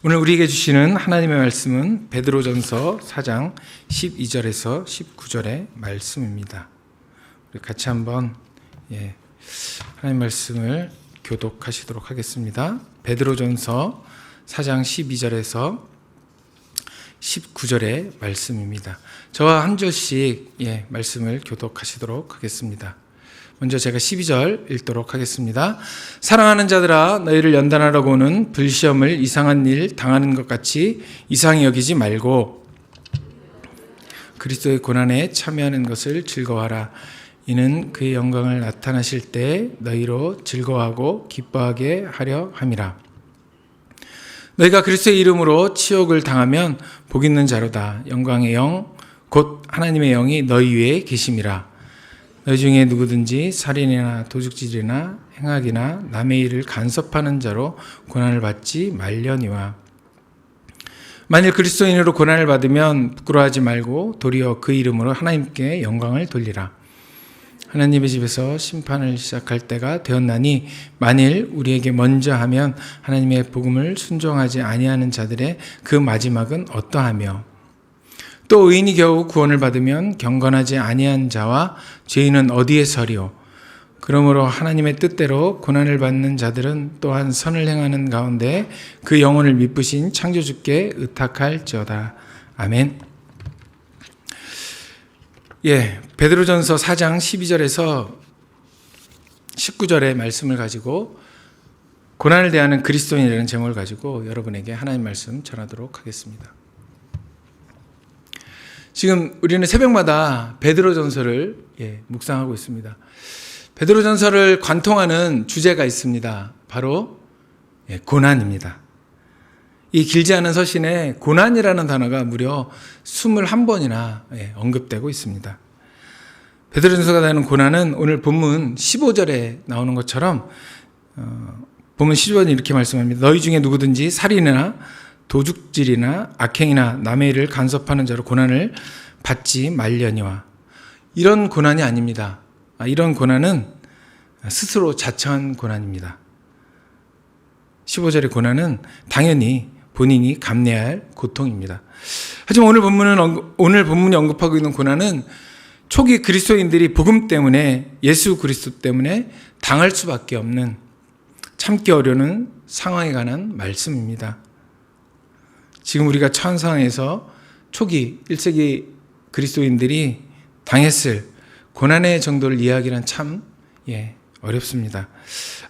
오늘 우리에게 주시는 하나님의 말씀은 베드로전서 4장 12절에서 19절의 말씀입니다. 우리 같이 한번 하나님 말씀을 교독하시도록 하겠습니다. 베드로전서 4장 12절에서 19절의 말씀입니다. 저와 한 절씩 말씀을 교독하시도록 하겠습니다. 먼저 제가 12절 읽도록 하겠습니다. 사랑하는 자들아, 너희를 연단하려고는 불시험을 이상한 일 당하는 것 같이 이상히 여기지 말고 그리스도의 고난에 참여하는 것을 즐거워하라. 이는 그의 영광을 나타나실 때 너희로 즐거워하고 기뻐하게 하려 함이라. 너희가 그리스도의 이름으로 치욕을 당하면 복 있는 자로다. 영광의 영 곧 하나님의 영이 너희 위에 계심이라. 너희 중에 누구든지 살인이나 도둑질이나 행악이나 남의 일을 간섭하는 자로 고난을 받지 말려니와. 만일 그리스도인으로 고난을 받으면 부끄러워하지 말고 도리어 그 이름으로 하나님께 영광을 돌리라. 하나님의 집에서 심판을 시작할 때가 되었나니 만일 우리에게 먼저 하면 하나님의 복음을 순종하지 아니하는 자들의 그 마지막은 어떠하며, 또 의인이 겨우 구원을 받으면 경건하지 아니한 자와 죄인은 어디에 서리오. 그러므로 하나님의 뜻대로 고난을 받는 자들은 또한 선을 행하는 가운데 그 영혼을 미쁘신 창조주께 의탁할지어다. 아멘. 베드로전서 4장 12절에서 19절의 말씀을 가지고 고난을 대하는 그리스도인이라는 제목을 가지고 여러분에게 하나님 말씀 전하도록 하겠습니다. 지금 우리는 새벽마다 베드로전서를 묵상하고 있습니다. 베드로전서를 관통하는 주제가 있습니다. 바로 고난입니다. 이 길지 않은 서신에 고난이라는 단어가 무려 21번이나 언급되고 있습니다. 베드로전서가 다루는 고난은 오늘 본문 15절에 나오는 것처럼 본문 15절에 이렇게 말씀합니다. 너희 중에 누구든지 살인이나 도둑질이나 악행이나 남의 일을 간섭하는 자로 고난을 받지 말려니와. 이런 고난이 아닙니다. 이런 고난은 스스로 자처한 고난입니다. 15절의 고난은 당연히 본인이 감내해야 할 고통입니다. 하지만 오늘 본문이 언급하고 있는 고난은 초기 그리스도인들이 복음 때문에, 예수 그리스도 때문에 당할 수밖에 없는 참기 어려운 상황에 관한 말씀입니다. 지금 우리가 처한 상황에서 초기 1세기 그리스도인들이 당했을 고난의 정도를 이해하기는 참 어렵습니다.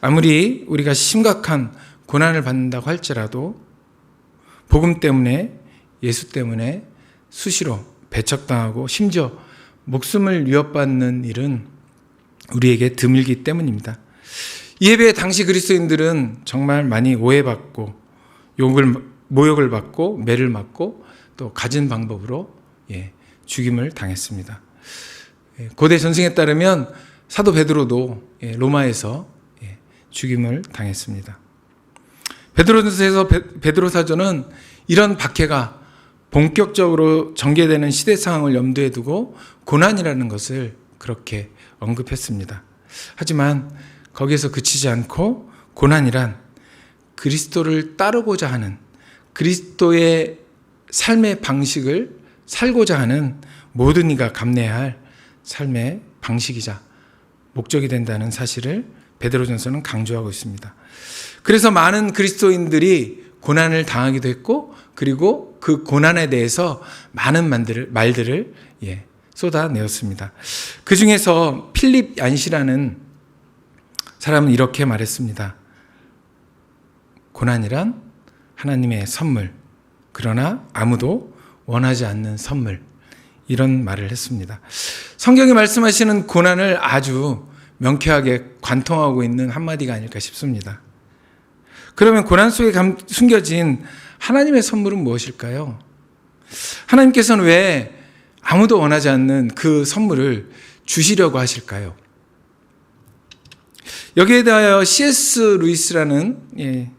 아무리 우리가 심각한 고난을 받는다고 할지라도 복음 때문에, 예수 때문에 수시로 배척당하고 심지어 목숨을 위협받는 일은 우리에게 드물기 때문입니다. 이에 비해 당시 그리스도인들은 정말 많이 오해받고 모욕을 받고 매를 맞고 또 가진 방법으로 죽임을 당했습니다. 고대 전승에 따르면 사도 베드로도 로마에서 죽임을 당했습니다. 베드로전서에서 베드로사전은 이런 박해가 본격적으로 전개되는 시대 상황을 염두에 두고 고난이라는 것을 그렇게 언급했습니다. 하지만 거기에서 그치지 않고 고난이란 그리스도를 따르고자 하는, 그리스도의 삶의 방식을 살고자 하는 모든 이가 감내해야 할 삶의 방식이자 목적이 된다는 사실을 베드로전서는 강조하고 있습니다. 그래서 많은 그리스도인들이 고난을 당하기도 했고, 그리고 그 고난에 대해서 많은 말들을 쏟아내었습니다. 그 중에서 필립 얀시라는 사람은 이렇게 말했습니다. 고난이란 하나님의 선물, 그러나 아무도 원하지 않는 선물, 이런 말을 했습니다. 성경이 말씀하시는 고난을 아주 명쾌하게 관통하고 있는 한마디가 아닐까 싶습니다. 그러면 고난 속에 숨겨진 하나님의 선물은 무엇일까요? 하나님께서는 왜 아무도 원하지 않는 그 선물을 주시려고 하실까요? 여기에 대하여 C.S. 루이스라는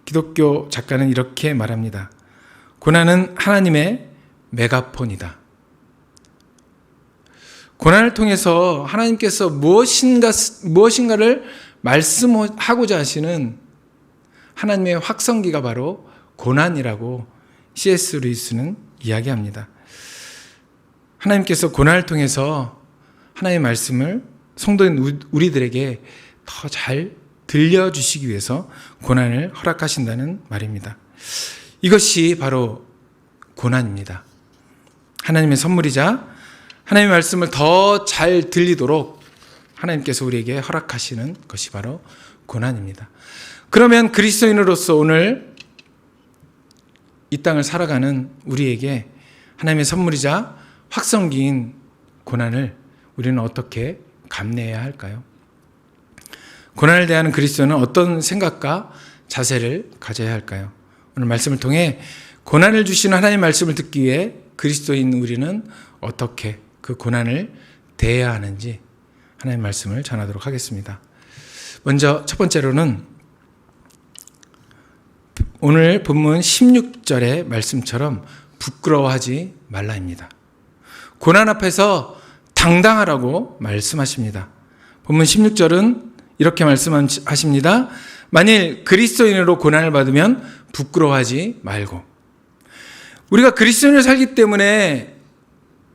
기독교 작가는 이렇게 말합니다. 고난은 하나님의 메가폰이다. 고난을 통해서 하나님께서 무엇인가를 말씀하고자 하시는 하나님의 확성기가 바로 고난이라고 C.S. 루이스는 이야기합니다. 하나님께서 고난을 통해서 하나님의 말씀을 성도인 우리들에게 더 잘 들려주시기 위해서 고난을 허락하신다는 말입니다. 이것이 바로 고난입니다. 하나님의 선물이자 하나님의 말씀을 더 잘 들리도록 하나님께서 우리에게 허락하시는 것이 바로 고난입니다. 그러면 그리스도인으로서 오늘 이 땅을 살아가는 우리에게 하나님의 선물이자 확성기인 고난을 우리는 어떻게 감내해야 할까요? 고난을 대하는 그리스도는 어떤 생각과 자세를 가져야 할까요? 오늘 말씀을 통해 고난을 주시는 하나님의 말씀을 듣기 위해 그리스도인 우리는 어떻게 그 고난을 대해야 하는지 하나님의 말씀을 전하도록 하겠습니다. 먼저 첫 번째로는 오늘 본문 16절의 말씀처럼 부끄러워하지 말라입니다. 고난 앞에서 당당하라고 말씀하십니다. 본문 16절은 이렇게 말씀하십니다. 만일 그리스도인으로 고난을 받으면 부끄러워하지 말고. 우리가 그리스도인으로 살기 때문에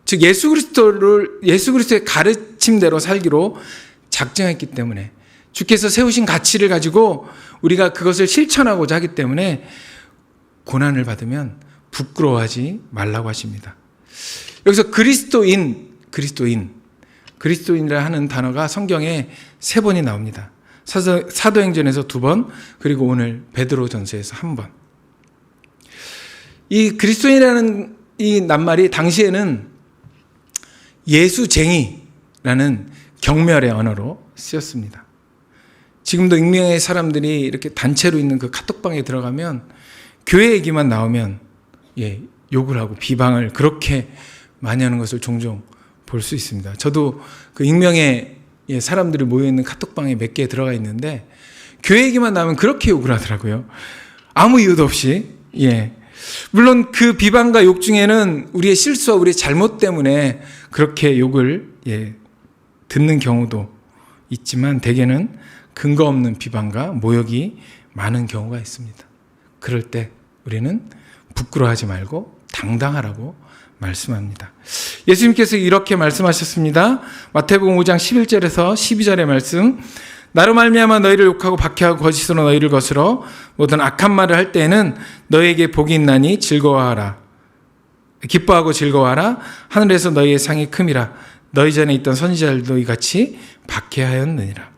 즉 예수 그리스도의 가르침대로 살기로 작정했기 때문에 주께서 세우신 가치를 가지고 우리가 그것을 실천하고자 하기 때문에 고난을 받으면 부끄러워하지 말라고 하십니다. 여기서 그리스도인이라 하는 단어가 성경에 3번이 나옵니다. 사도행전에서 2번, 그리고 오늘 베드로전서에서 1번. 이 그리스도인이라는 이 낱말이 당시에는 예수쟁이라는 경멸의 언어로 쓰였습니다. 지금도 익명의 사람들이 이렇게 단체로 있는 그 카톡방에 들어가면 교회 얘기만 나오면 욕을 하고 비방을 그렇게 많이 하는 것을 종종 볼 수 있습니다. 저도 그 익명의 사람들이 모여있는 카톡방에 몇 개 들어가 있는데 교회 얘기만 나오면 그렇게 욕을 하더라고요. 아무 이유도 없이. 물론 그 비방과 욕 중에는 우리의 실수와 우리의 잘못 때문에 그렇게 욕을 듣는 경우도 있지만 대개는 근거 없는 비방과 모욕이 많은 경우가 있습니다. 그럴 때 우리는 부끄러워하지 말고 당당하라고 말씀합니다. 예수님께서 이렇게 말씀하셨습니다. 마태복음 5장 11절에서 12절의 말씀. 나로 말미암아 너희를 욕하고 박해하고 거짓으로 너희를 거스러 모든 악한 말을 할 때에는 너희에게 복이 있나니 즐거워하라. 기뻐하고 즐거워하라. 하늘에서 너희의 상이 큼이라. 너희 전에 있던 선지자들도 이같이 박해하였느니라.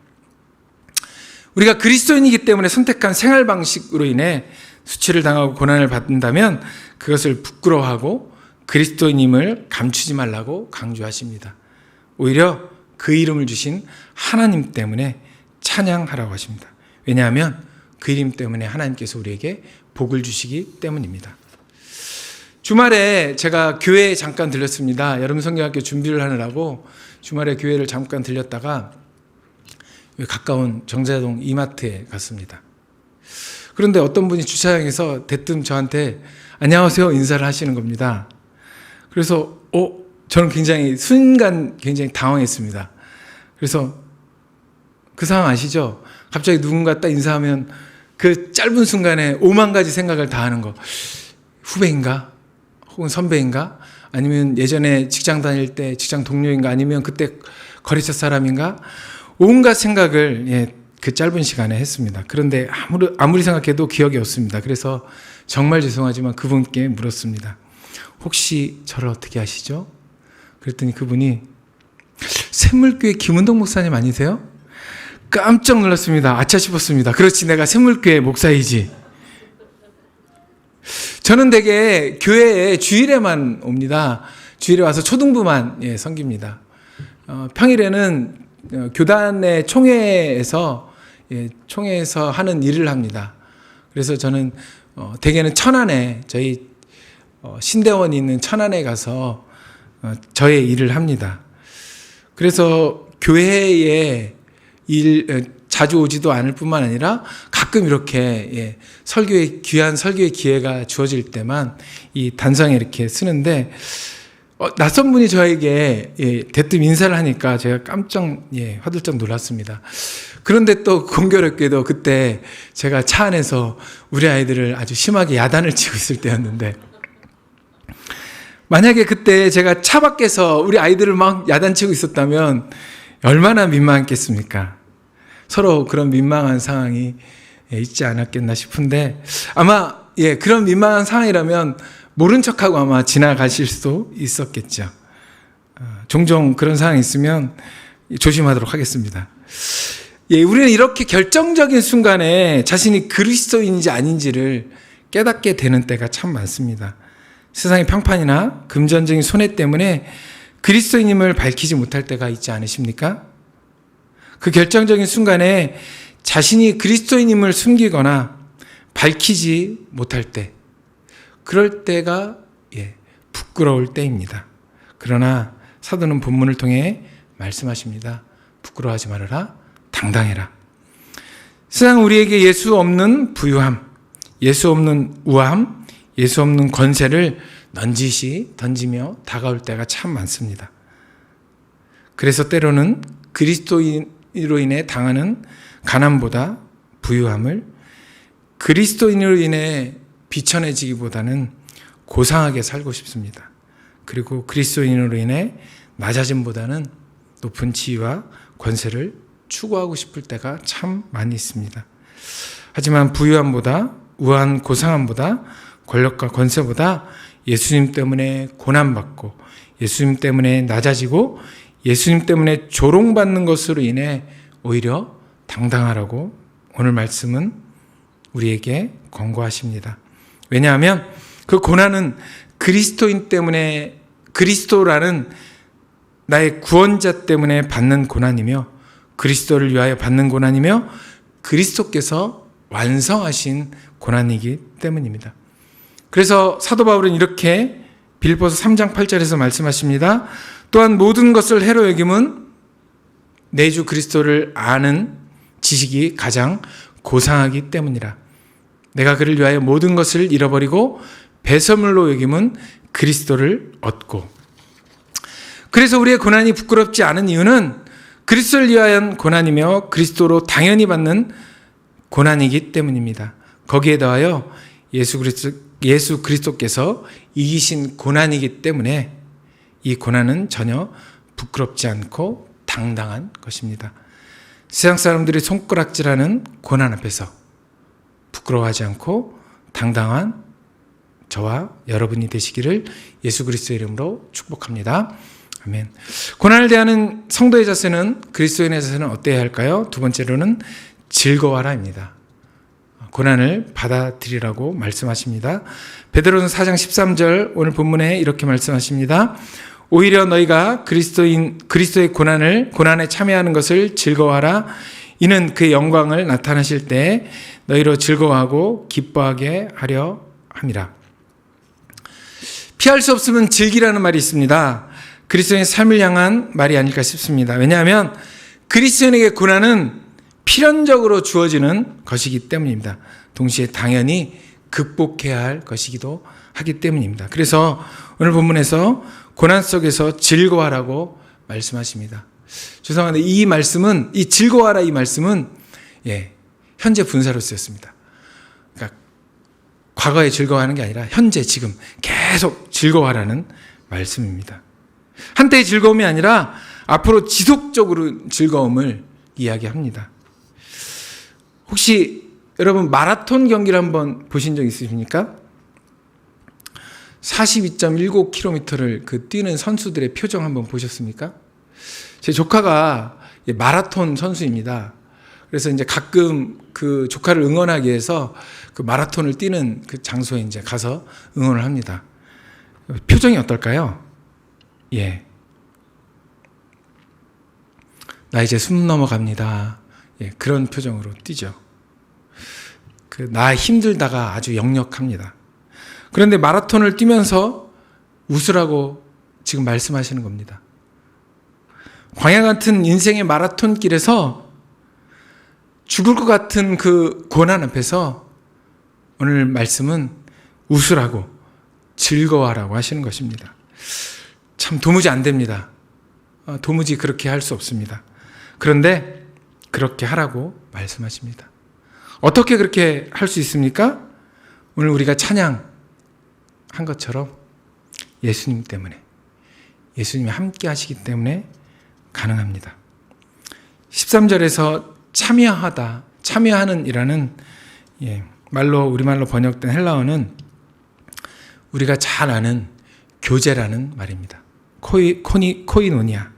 우리가 그리스도인이기 때문에 선택한 생활 방식으로 인해 수치를 당하고 고난을 받는다면 그것을 부끄러워하고 그리스도인임을 감추지 말라고 강조하십니다. 오히려 그 이름을 주신 하나님 때문에 찬양하라고 하십니다. 왜냐하면 그 이름 때문에 하나님께서 우리에게 복을 주시기 때문입니다. 주말에 제가 교회에 잠깐 들렸습니다. 여름 성경학교 준비를 하느라고 주말에 교회를 잠깐 들렸다가 가까운 정자동 이마트에 갔습니다. 그런데 어떤 분이 주차장에서 대뜸 저한테 안녕하세요 인사를 하시는 겁니다. 그래서 저는 순간 굉장히 당황했습니다. 그래서 그 상황 아시죠? 갑자기 누군가 딱 인사하면 그 짧은 순간에 5만 가지 생각을 다 하는 거. 후배인가? 혹은 선배인가? 아니면 예전에 직장 다닐 때 직장 동료인가? 아니면 그때 거래처 사람인가? 온갖 생각을 그 짧은 시간에 했습니다. 그런데 아무리 생각해도 기억이 없습니다. 그래서 정말 죄송하지만 그분께 물었습니다. 혹시 저를 어떻게 아시죠? 그랬더니 그분이 샘물교회 김은동 목사님 아니세요? 깜짝 놀랐습니다. 아차 싶었습니다. 그렇지, 내가 샘물교회 목사이지. 저는 대개 교회에 주일에만 옵니다. 주일에 와서 초등부만 섬깁니다. 평일에는 교단의 총회에서 하는 일을 합니다. 그래서 저는 대개는 천안에 저희 신대원이 있는 천안에 가서 저의 일을 합니다. 그래서 교회에 자주 오지도 않을 뿐만 아니라 가끔 이렇게 귀한 설교의 기회가 주어질 때만 이 단상에 이렇게 쓰는데 낯선 분이 저에게 대뜸 인사를 하니까 제가 깜짝 화들짝 놀랐습니다. 그런데 또 공교롭게도 그때 제가 차 안에서 우리 아이들을 아주 심하게 야단을 치고 있을 때였는데, 만약에 그때 제가 차 밖에서 우리 아이들을 막 야단치고 있었다면 얼마나 민망했겠습니까? 서로 그런 민망한 상황이 있지 않았겠나 싶은데, 아마 그런 민망한 상황이라면 모른 척하고 아마 지나가실 수도 있었겠죠. 종종 그런 상황이 있으면 조심하도록 하겠습니다. 우리는 이렇게 결정적인 순간에 자신이 그리스도인인지 아닌지를 깨닫게 되는 때가 참 많습니다. 세상의 평판이나 금전적인 손해 때문에 그리스도인임을 밝히지 못할 때가 있지 않으십니까? 그 결정적인 순간에 자신이 그리스도인임을 숨기거나 밝히지 못할 때, 그럴 때가 부끄러울 때입니다. 그러나 사도는 본문을 통해 말씀하십니다. 부끄러워하지 말아라. 당당해라. 세상 우리에게 예수 없는 부유함, 예수 없는 우함, 예수 없는 권세를 넌지시 던지며 다가올 때가 참 많습니다. 그래서 때로는 그리스도인으로 인해 당하는 가난보다 부유함을 그리스도인으로 인해 비천해지기보다는 고상하게 살고 싶습니다. 그리고 그리스도인으로 인해 낮아짐보다는 높은 지위와 권세를 추구하고 싶을 때가 참 많이 있습니다. 하지만 부유함보다, 우아한 고상함보다, 권력과 권세보다 예수님 때문에 고난받고, 예수님 때문에 낮아지고, 예수님 때문에 조롱받는 것으로 인해 오히려 당당하라고 오늘 말씀은 우리에게 권고하십니다. 왜냐하면 그 고난은 그리스도인 때문에, 그리스도라는 나의 구원자 때문에 받는 고난이며, 그리스도를 위하여 받는 고난이며, 그리스도께서 완성하신 고난이기 때문입니다. 그래서 사도 바울은 이렇게 빌립보서 3장 8절에서 말씀하십니다. 또한 모든 것을 해로 여김은 내 주 그리스도를 아는 지식이 가장 고상하기 때문이라. 내가 그를 위하여 모든 것을 잃어버리고 배설물로 여김은 그리스도를 얻고. 그래서 우리의 고난이 부끄럽지 않은 이유는 그리스도를 위하여 고난이며 그리스도로 당연히 받는 고난이기 때문입니다. 거기에 더하여 예수 그리스도께서 이기신 고난이기 때문에 이 고난은 전혀 부끄럽지 않고 당당한 것입니다. 세상 사람들이 손가락질하는 고난 앞에서 부끄러워하지 않고 당당한 저와 여러분이 되시기를 예수 그리스도의 이름으로 축복합니다. 아멘. 고난을 대하는 성도의 자세는, 그리스도인의 자세는 어때야 할까요? 두 번째로는 즐거워하라입니다. 고난을 받아들이라고 말씀하십니다. 베드로는 4장 13절 오늘 본문에 이렇게 말씀하십니다. 오히려 너희가 그리스도의 고난에 참여하는 것을 즐거워하라. 이는 그의 영광을 나타나실 때 너희로 즐거워하고 기뻐하게 하려 함이라. 피할 수 없으면 즐기라는 말이 있습니다. 그리스도인의 삶을 향한 말이 아닐까 싶습니다. 왜냐하면 그리스도인에게 고난은 필연적으로 주어지는 것이기 때문입니다. 동시에 당연히 극복해야 할 것이기도 하기 때문입니다. 그래서 오늘 본문에서 고난 속에서 즐거워하라고 말씀하십니다. 죄송한데 이 즐거워하라 이 말씀은 현재 분사로 쓰였습니다. 그러니까 과거에 즐거워하는 게 아니라 현재 지금 계속 즐거워하라는 말씀입니다. 한때의 즐거움이 아니라 앞으로 지속적으로 즐거움을 이야기합니다. 혹시 여러분 마라톤 경기를 한번 보신 적 있으십니까? 42.19km를 뛰는 선수들의 표정 한번 보셨습니까? 제 조카가 마라톤 선수입니다. 그래서 이제 가끔 그 조카를 응원하기 위해서 그 마라톤을 뛰는 그 장소에 이제 가서 응원을 합니다. 표정이 어떨까요? 나 이제 숨 넘어갑니다. 그런 표정으로 뛰죠. 나 힘들다가 아주 역력합니다. 그런데 마라톤을 뛰면서 웃으라고 지금 말씀하시는 겁니다. 광야 같은 인생의 마라톤 길에서 죽을 것 같은 그 고난 앞에서 오늘 말씀은 웃으라고, 즐거워하라고 하시는 것입니다. 참 도무지 안 됩니다. 도무지 그렇게 할 수 없습니다. 그런데 그렇게 하라고 말씀하십니다. 어떻게 그렇게 할 수 있습니까? 오늘 우리가 찬양한 것처럼 예수님 때문에, 예수님이 함께 하시기 때문에 가능합니다. 13절에서 참여하다, 참여하는 이라는 우리말로 번역된 헬라어는 우리가 잘 아는 교제라는 말입니다. 코이노니아,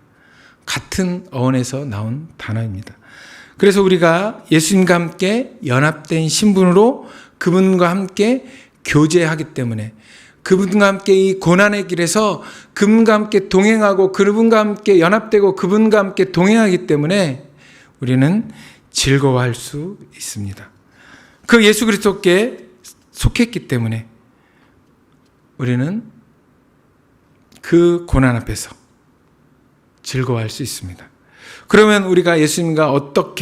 같은 어원에서 나온 단어입니다. 그래서 우리가 예수님과 함께 연합된 신분으로 그분과 함께 교제하기 때문에, 그분과 함께 이 고난의 길에서 그분과 함께 동행하고 그분과 함께 연합되고 그분과 함께 동행하기 때문에 우리는 즐거워할 수 있습니다. 그 예수 그리스도께 속했기 때문에 우리는 그 고난 앞에서 즐거워할 수 있습니다. 그러면 우리가 예수님과 어떤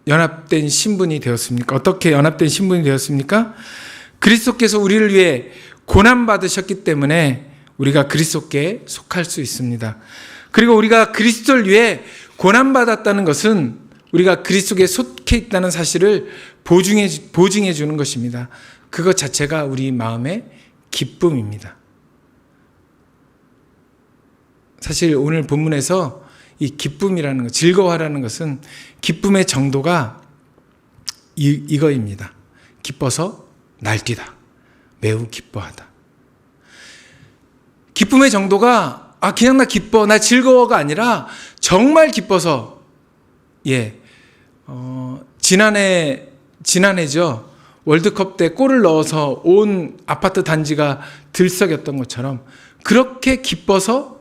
연합된 신분이 되었습니까? 어떻게 연합된 신분이 되었습니까? 그리스도께서 우리를 위해 고난받으셨기 때문에 우리가 그리스도께 속할 수 있습니다. 그리고 우리가 그리스도를 위해 고난받았다는 것은 우리가 그리스도에 속해 있다는 사실을 보증해 주는 것입니다. 그것 자체가 우리 마음의 기쁨입니다. 사실 오늘 본문에서 이 기쁨이라는 것, 즐거워하라는 것은 기쁨의 정도가 이거입니다. 기뻐서 날뛰다. 매우 기뻐하다. 기쁨의 정도가 그냥 나 기뻐, 나 즐거워가 아니라 정말 기뻐서 지난해죠. 월드컵 때 골을 넣어서 온 아파트 단지가 들썩였던 것처럼 그렇게 기뻐서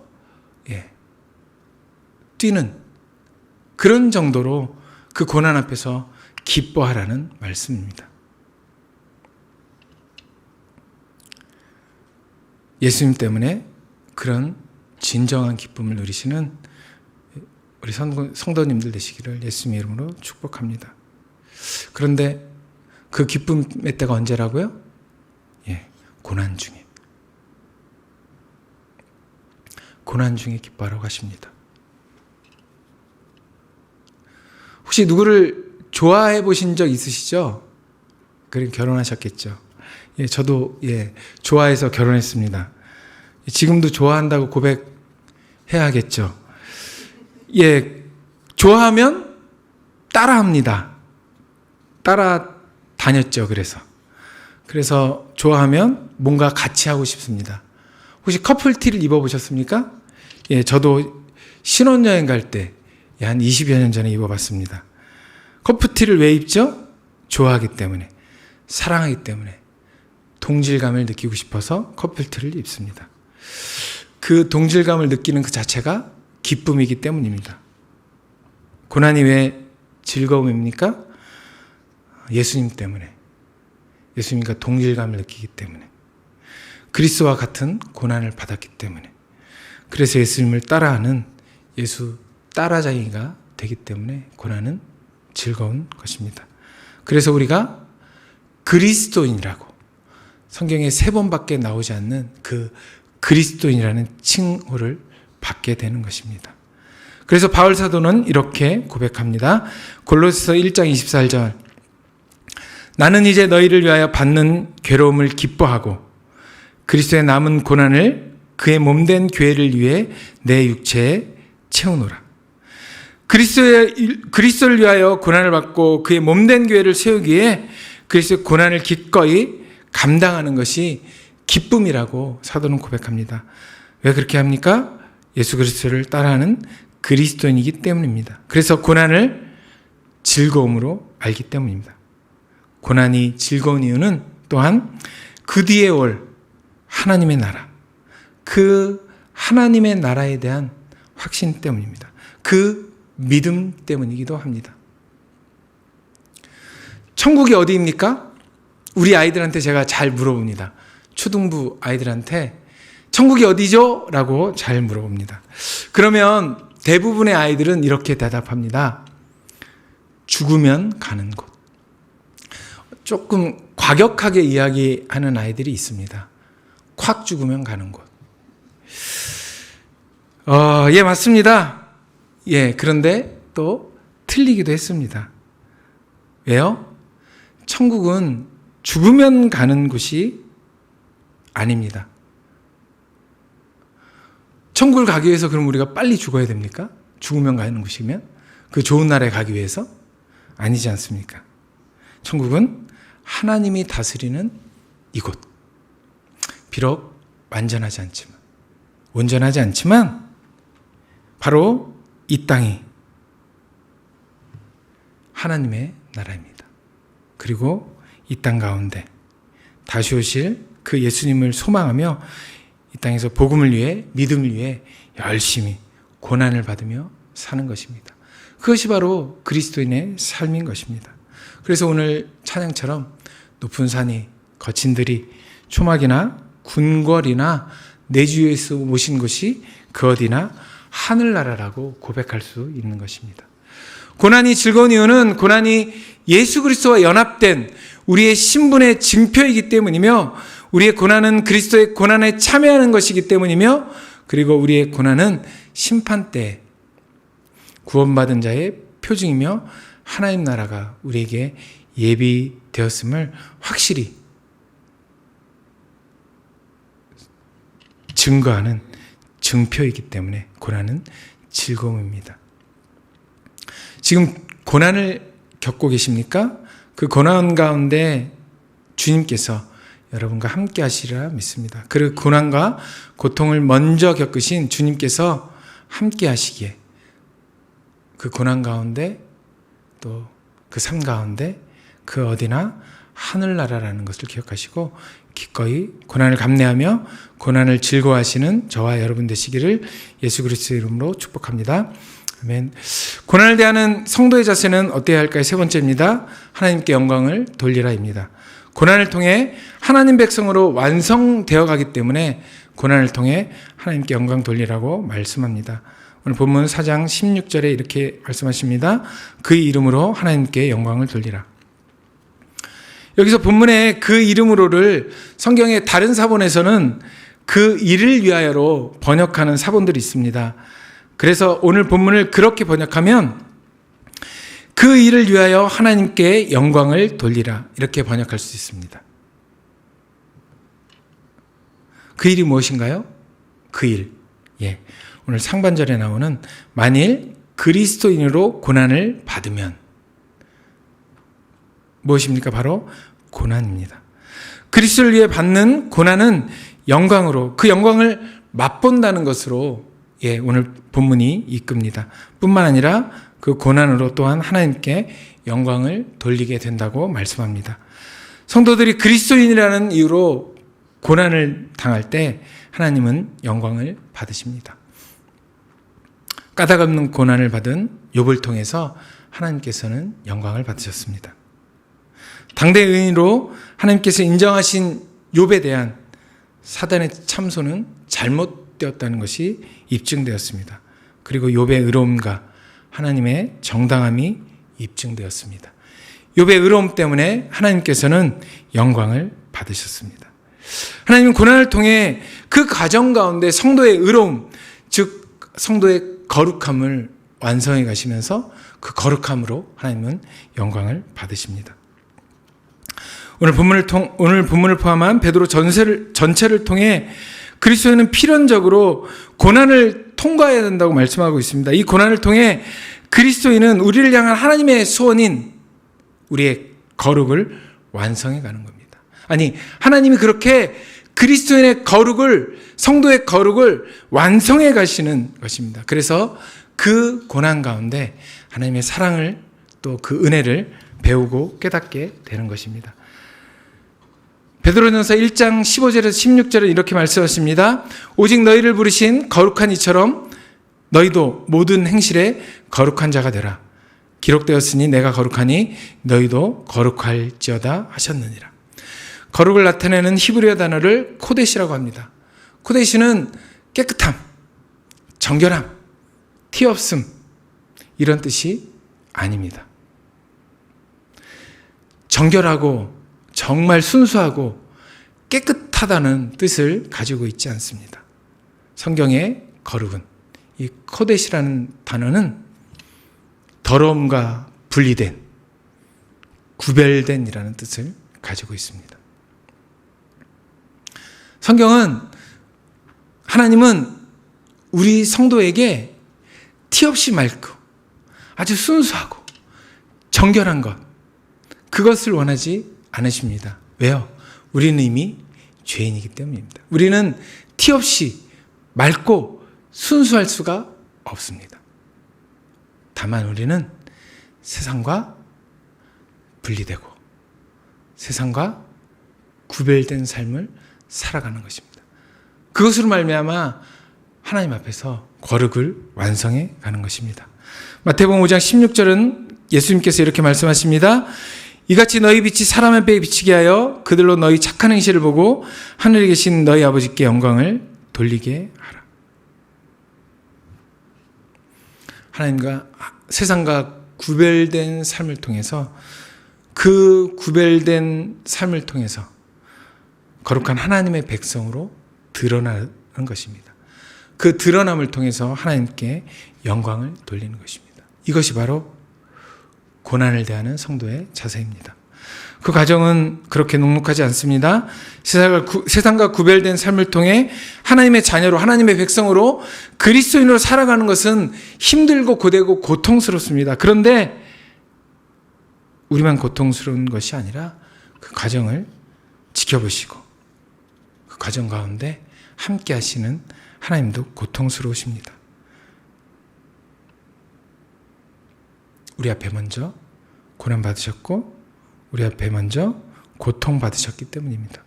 뛰는 그런 정도로 그 고난 앞에서 기뻐하라는 말씀입니다. 예수님 때문에 그런 진정한 기쁨을 누리시는 우리 성도님들 되시기를 예수님의 이름으로 축복합니다. 그런데 그 기쁨의 때가 언제라고요? 고난 중에. 고난 중에 기뻐하라고 하십니다. 혹시 누구를 좋아해 보신 적 있으시죠? 그럼 결혼하셨겠죠. 저도 좋아해서 결혼했습니다. 지금도 좋아한다고 고백해야겠죠. 좋아하면 따라합니다. 따라다녔죠. 그래서 좋아하면 뭔가 같이 하고 싶습니다. 혹시 커플티를 입어보셨습니까? 저도 신혼여행 갈 때 한 20여 년 전에 입어봤습니다. 커플티를 왜 입죠? 좋아하기 때문에, 사랑하기 때문에, 동질감을 느끼고 싶어서 커플티를 입습니다. 그 동질감을 느끼는 그 자체가 기쁨이기 때문입니다. 고난이 왜 즐거움입니까? 예수님 때문에, 예수님과 동질감을 느끼기 때문에, 그리스도와 같은 고난을 받았기 때문에, 그래서 예수님을 따라하는 예수 따라자기가 되기 때문에 고난은 즐거운 것입니다. 그래서 우리가 그리스도인이라고, 성경에 3번밖에 나오지 않는 그 그리스도인이라는 칭호를 받게 되는 것입니다. 그래서 바울 사도는 이렇게 고백합니다. 골로새서 1장 24절, 나는 이제 너희를 위하여 받는 괴로움을 기뻐하고 그리스도의 남은 고난을 그의 몸된 교회를 위해 내 육체에 채우노라. 그리스도를 위하여 고난을 받고 그의 몸된 교회를 세우기에 그리스도의 고난을 기꺼이 감당하는 것이 기쁨이라고 사도는 고백합니다. 왜 그렇게 합니까? 예수 그리스도를 따라하는 그리스도인이기 때문입니다. 그래서 고난을 즐거움으로 알기 때문입니다. 고난이 즐거운 이유는 또한 그 뒤에 올 하나님의 나라, 그 하나님의 나라에 대한 확신 때문입니다. 그 믿음 때문이기도 합니다. 천국이 어디입니까? 우리 아이들한테 제가 잘 물어봅니다. 초등부 아이들한테 천국이 어디죠? 라고 잘 물어봅니다. 그러면 대부분의 아이들은 이렇게 대답합니다. 죽으면 가는 곳. 조금 과격하게 이야기하는 아이들이 있습니다. 콱 죽으면 가는 곳. 예, 맞습니다. 예, 그런데 또 틀리기도 했습니다. 왜요? 천국은 죽으면 가는 곳이 아닙니다. 천국을 가기 위해서 그럼 우리가 빨리 죽어야 됩니까? 죽으면 가는 곳이면? 그 좋은 나라에 가기 위해서? 아니지 않습니까? 천국은 하나님이 다스리는 이곳. 비록 완전하지 않지만, 온전하지 않지만, 바로 이 땅이 하나님의 나라입니다. 그리고 이 땅 가운데 다시 오실 그 예수님을 소망하며 이 땅에서 복음을 위해, 믿음을 위해 열심히 고난을 받으며 사는 것입니다. 그것이 바로 그리스도인의 삶인 것입니다. 그래서 오늘 찬양처럼 높은 산이, 거친 들이, 초막이나 궁궐이나 내 주 예수 모신 곳이 그 어디나 하늘나라라고 고백할 수 있는 것입니다. 고난이 즐거운 이유는 고난이 예수 그리스도와 연합된 우리의 신분의 증표이기 때문이며, 우리의 고난은 그리스도의 고난에 참여하는 것이기 때문이며, 그리고 우리의 고난은 심판 때 구원받은 자의 표징이며 하나님 나라가 우리에게 예비되었음을 확실히 증거하는 증표이기 때문에 고난은 즐거움입니다. 지금 고난을 겪고 계십니까? 그 고난 가운데 주님께서 여러분과 함께 하시리라 믿습니다. 그 고난과 고통을 먼저 겪으신 주님께서 함께 하시기에 그 고난 가운데 또 그 삶 가운데 그 어디나 하늘나라라는 것을 기억하시고 기꺼이 고난을 감내하며 고난을 즐거워하시는 저와 여러분 되시기를 예수 그리스도의 이름으로 축복합니다. 아멘. 고난을 대하는 성도의 자세는 어때야 할까요? 세 번째입니다. 하나님께 영광을 돌리라입니다. 고난을 통해 하나님 백성으로 완성되어 가기 때문에 고난을 통해 하나님께 영광 돌리라고 말씀합니다. 오늘 본문 4장 16절에 이렇게 말씀하십니다. 그의 이름으로 하나님께 영광을 돌리라. 여기서 본문에 그 이름으로를 성경의 다른 사본에서는 그 일을 위하여로 번역하는 사본들이 있습니다. 그래서 오늘 본문을 그렇게 번역하면 그 일을 위하여 하나님께 영광을 돌리라 이렇게 번역할 수 있습니다. 그 일이 무엇인가요? 그 일. 예. 오늘 상반절에 나오는 만일 그리스도인으로 고난을 받으면 무엇입니까? 바로 고난입니다. 그리스도를 위해 받는 고난은 영광으로 그 영광을 맛본다는 것으로 오늘 본문이 이끕니다. 뿐만 아니라 그 고난으로 또한 하나님께 영광을 돌리게 된다고 말씀합니다. 성도들이 그리스도인이라는 이유로 고난을 당할 때 하나님은 영광을 받으십니다. 까닭없는 고난을 받은 욥을 통해서 하나님께서는 영광을 받으셨습니다. 당대 의인으로 하나님께서 인정하신 욥에 대한 사단의 참소는 잘못되었다는 것이 입증되었습니다. 그리고 욥의 의로움과 하나님의 정당함이 입증되었습니다. 욥의 의로움 때문에 하나님께서는 영광을 받으셨습니다. 하나님은 고난을 통해 그 과정 가운데 성도의 의로움, 즉 성도의 거룩함을 완성해 가시면서 그 거룩함으로 하나님은 영광을 받으십니다. 오늘 본문을 포함한 베드로 전체를 통해 그리스도인은 필연적으로 고난을 통과해야 된다고 말씀하고 있습니다. 이 고난을 통해 그리스도인은 우리를 향한 하나님의 소원인 우리의 거룩을 완성해 가는 겁니다. 아니, 하나님이 그렇게 그리스도인의 거룩을, 성도의 거룩을 완성해 가시는 것입니다. 그래서 그 고난 가운데 하나님의 사랑을 또 그 은혜를 배우고 깨닫게 되는 것입니다. 베드로전서 1장 15절에서 16절은 이렇게 말씀하십니다. 오직 너희를 부르신 거룩한 이처럼 너희도 모든 행실에 거룩한 자가 되라. 기록되었으니 내가 거룩하니 너희도 거룩할지어다 하셨느니라. 거룩을 나타내는 히브리어 단어를 코데시라고 합니다. 코데시는 깨끗함, 정결함, 티 없음 이런 뜻이 아닙니다. 정결하고 정말 순수하고 깨끗하다는 뜻을 가지고 있지 않습니다. 성경의 거룩은, 이 코데시라는 단어는 더러움과 분리된, 구별된이라는 뜻을 가지고 있습니다. 성경은, 하나님은 우리 성도에게 티 없이 맑고 아주 순수하고 정결한 것, 그것을 원하지 않으십니다. 왜요? 우리는 이미 죄인이기 때문입니다. 우리는 티 없이 맑고 순수할 수가 없습니다. 다만 우리는 세상과 분리되고 세상과 구별된 삶을 살아가는 것입니다. 그것으로 말미암아 하나님 앞에서 거룩을 완성해 가는 것입니다. 마태복음 5장 16절은 예수님께서 이렇게 말씀하십니다. 이같이 너희 빛이 사람 앞에 비치게 하여 그들로 너희 착한 행실을 보고 하늘에 계신 너희 아버지께 영광을 돌리게 하라. 하나님과 세상과 구별된 삶을 통해서, 그 구별된 삶을 통해서 거룩한 하나님의 백성으로 드러나는 것입니다. 그 드러남을 통해서 하나님께 영광을 돌리는 것입니다. 이것이 바로 고난을 대하는 성도의 자세입니다. 그 과정은 그렇게 녹록하지 않습니다. 세상과 구별된 삶을 통해 하나님의 자녀로, 하나님의 백성으로, 그리스도인으로 살아가는 것은 힘들고 고되고 고통스럽습니다. 그런데 우리만 고통스러운 것이 아니라 그 과정을 지켜보시고 그 과정 가운데 함께 하시는 하나님도 고통스러우십니다. 우리 앞에 먼저 고난받으셨고 우리 앞에 먼저 고통받으셨기 때문입니다.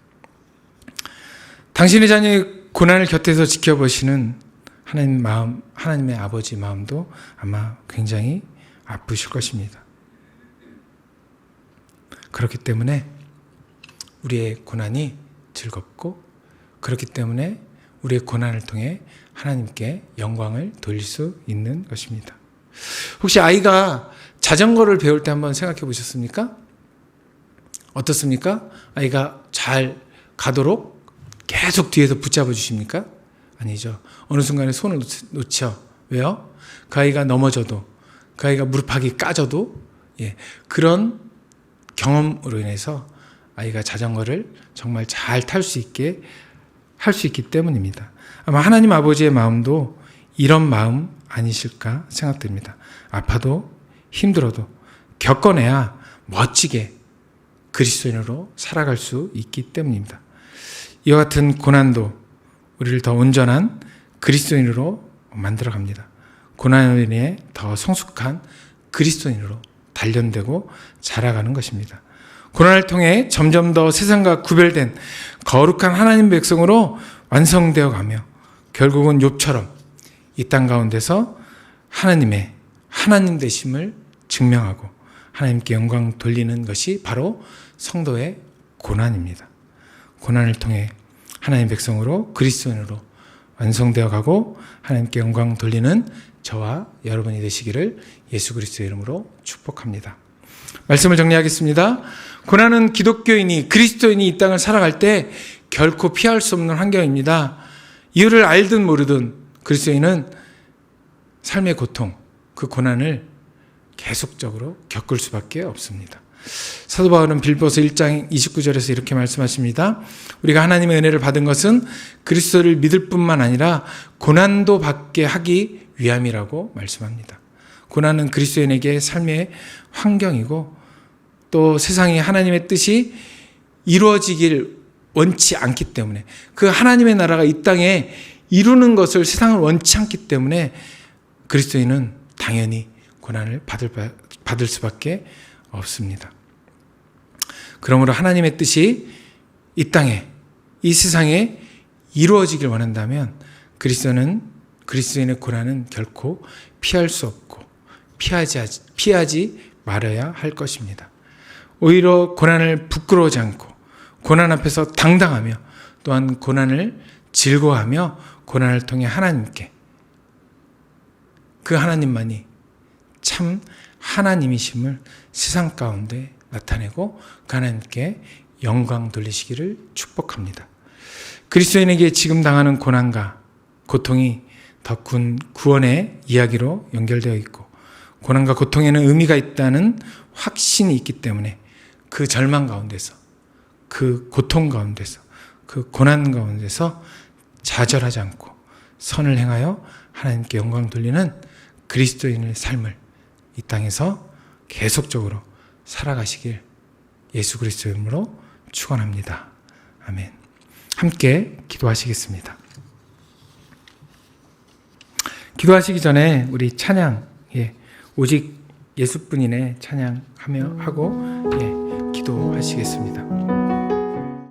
당신의 자녀의 고난을 곁에서 지켜보시는 하나님 마음, 하나님의 아버지 마음도 아마 굉장히 아프실 것입니다. 그렇기 때문에 우리의 고난이 즐겁고, 그렇기 때문에 우리의 고난을 통해 하나님께 영광을 돌릴 수 있는 것입니다. 혹시 아이가 자전거를 배울 때 한번 생각해 보셨습니까? 어떻습니까? 아이가 잘 가도록 계속 뒤에서 붙잡아 주십니까? 아니죠. 어느 순간에 손을 놓죠. 왜요? 그 아이가 넘어져도, 그 아이가 무릎팍이 까져도, 그런 경험으로 인해서 아이가 자전거를 정말 잘 탈 수 있게 할 수 있기 때문입니다. 아마 하나님 아버지의 마음도 이런 마음 아니실까 생각됩니다. 아파도 힘들어도 겪어내야 멋지게 그리스도인으로 살아갈 수 있기 때문입니다. 이와 같은 고난도 우리를 더 온전한 그리스도인으로 만들어갑니다. 고난으로 인해 더 성숙한 그리스도인으로 단련되고 자라가는 것입니다. 고난을 통해 점점 더 세상과 구별된 거룩한 하나님 백성으로 완성되어 가며 결국은 욥처럼 이 땅 가운데서 하나님의 하나님 되심을 증명하고 하나님께 영광 돌리는 것이 바로 성도의 고난입니다. 고난을 통해 하나님 백성으로, 그리스도인으로 완성되어 가고 하나님께 영광 돌리는 저와 여러분이 되시기를 예수 그리스도의 이름으로 축복합니다. 말씀을 정리하겠습니다. 고난은 기독교인이, 그리스도인이 이 땅을 살아갈 때 결코 피할 수 없는 환경입니다. 이유를 알든 모르든 그리스도인은 삶의 고통, 그 고난을 계속적으로 겪을 수밖에 없습니다. 사도 바울은 빌보서 1장 29절에서 이렇게 말씀하십니다. 우리가 하나님의 은혜를 받은 것은 그리스도를 믿을 뿐만 아니라 고난도 받게 하기 위함이라고 말씀합니다. 고난은 그리스도인에게 삶의 환경이고, 또 세상이 하나님의 뜻이 이루어지길 원치 않기 때문에, 그 하나님의 나라가 이 땅에 이루는 것을 세상은 원치 않기 때문에 그리스도인은 당연히 고난을 받을 수밖에 없습니다. 그러므로 하나님의 뜻이 이 땅에, 이 세상에 이루어지길 원한다면 그리스도인의 고난은 결코 피할 수 없고 피하지 말아야 할 것입니다. 오히려 고난을 부끄러워하지 않고 고난 앞에서 당당하며, 또한 고난을 즐거워하며 고난을 통해 하나님께, 그 하나님만이 참 하나님이심을 세상 가운데 나타내고 그 하나님께 영광 돌리시기를 축복합니다. 그리스도인에게 지금 당하는 고난과 고통이 더 구원의 이야기로 연결되어 있고, 고난과 고통에는 의미가 있다는 확신이 있기 때문에 그 절망 가운데서, 그 고통 가운데서, 그 고난 가운데서 좌절하지 않고 선을 행하여 하나님께 영광 돌리는 그리스도인의 삶을 이 땅에서 계속적으로 살아가시길 예수 그리스도의 이름으로 축원합니다. 아멘. 함께 기도하시겠습니다. 기도하시기 전에 우리 찬양, 오직 예수뿐이네 찬양하며 하고 기도하시겠습니다.